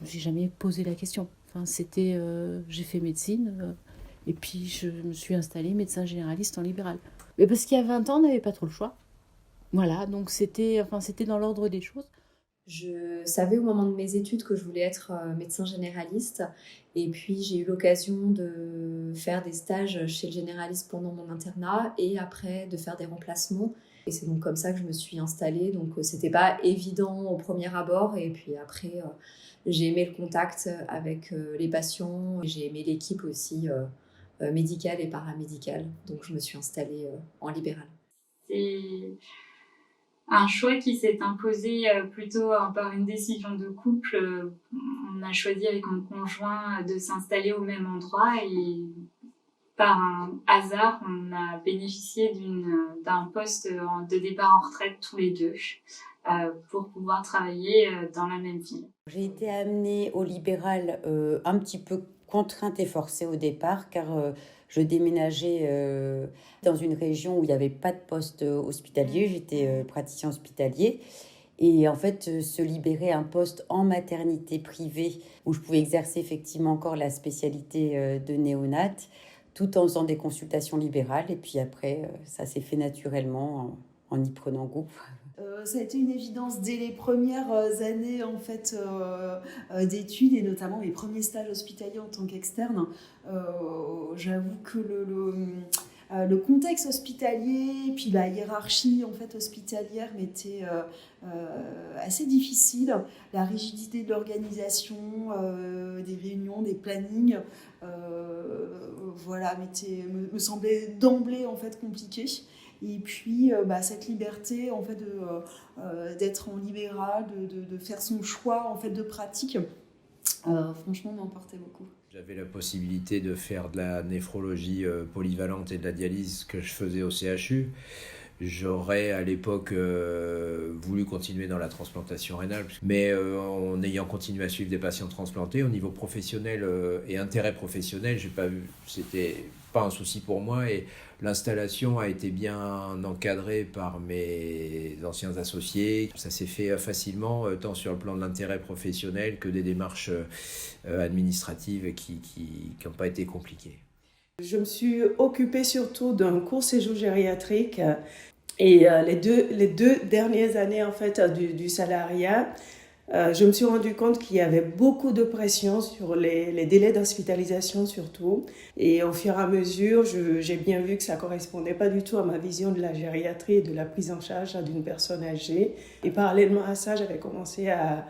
me suis jamais posé la question. Enfin, j'ai fait médecine et puis je me suis installée médecin généraliste en libéral. Mais parce qu'il y a 20 ans, on n'avait pas trop le choix. Voilà, donc c'était dans l'ordre des choses. Je savais au moment de mes études que je voulais être médecin généraliste et puis j'ai eu l'occasion de faire des stages chez le généraliste pendant mon internat et après de faire des remplacements. Et c'est donc comme ça que je me suis installée. Donc c'était pas évident au premier abord et puis après j'ai aimé le contact avec les patients. J'ai aimé l'équipe aussi médicale et paramédicale. Donc je me suis installée en libéral. C'est un choix qui s'est imposé plutôt par une décision de couple. On a choisi avec mon conjoint de s'installer au même endroit et par un hasard, on a bénéficié d'un poste de départ en retraite tous les deux pour pouvoir travailler dans la même ville. J'ai été amenée au libéral un petit peu contrainte et forcée au départ car je déménageais dans une région où il n'y avait pas de poste hospitalier. J'étais praticien hospitalier. Et en fait, se libérer un poste en maternité privée où je pouvais exercer effectivement encore la spécialité de néonate tout en faisant des consultations libérales. Et puis après, ça s'est fait naturellement en y prenant goût. Ça a été une évidence dès les premières années en fait, d'études et notamment mes premiers stages hospitaliers en tant qu'externe. J'avoue que le contexte hospitalier, puis la hiérarchie en fait, hospitalière m'était assez difficile. La rigidité de l'organisation, des réunions, des plannings, voilà, me semblait d'emblée en fait, compliqué. Et puis cette liberté en fait d'être en libéral, de faire son choix en fait de pratique, franchement m'emportait beaucoup. J'avais la possibilité de faire de la néphrologie polyvalente et de la dialyse que je faisais au CHU. J'aurais à l'époque voulu continuer dans la transplantation rénale, mais en ayant continué à suivre des patients transplantés, au niveau professionnel et intérêt professionnel, c'était pas un souci pour moi et l'installation a été bien encadrée par mes anciens associés. Ça s'est fait facilement, tant sur le plan de l'intérêt professionnel que des démarches administratives qui n'ont pas été compliquées. Je me suis occupée surtout d'un court séjour gériatrique et les deux dernières années en fait, du salariat, je me suis rendu compte qu'il y avait beaucoup de pression sur les délais d'hospitalisation surtout. Et au fur et à mesure, j'ai bien vu que ça ne correspondait pas du tout à ma vision de la gériatrie et de la prise en charge d'une personne âgée. Et parallèlement à ça, j'avais commencé à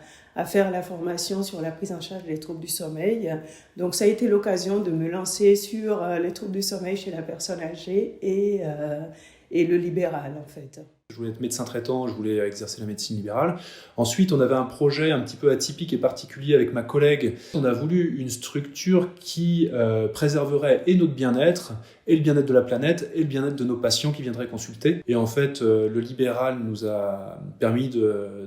faire la formation sur la prise en charge des troubles du sommeil. Donc ça a été l'occasion de me lancer sur les troubles du sommeil chez la personne âgée et le libéral en fait. Je voulais être médecin traitant, je voulais exercer la médecine libérale. Ensuite, on avait un projet un petit peu atypique et particulier avec ma collègue. On a voulu une structure qui préserverait et notre bien-être, et le bien-être de la planète, et le bien-être de nos patients qui viendraient consulter. Et en fait, le libéral nous a permis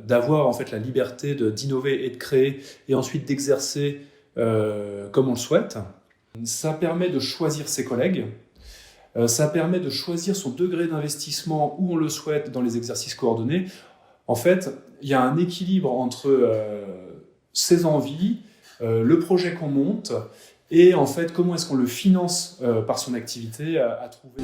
d'avoir en fait la liberté d'innover et de créer, et ensuite d'exercer comme on le souhaite. Ça permet de choisir ses collègues. Ça permet de choisir son degré d'investissement où on le souhaite dans les exercices coordonnés. En fait, il y a un équilibre entre ses envies, le projet qu'on monte et en fait comment est-ce qu'on le finance par son activité à trouver.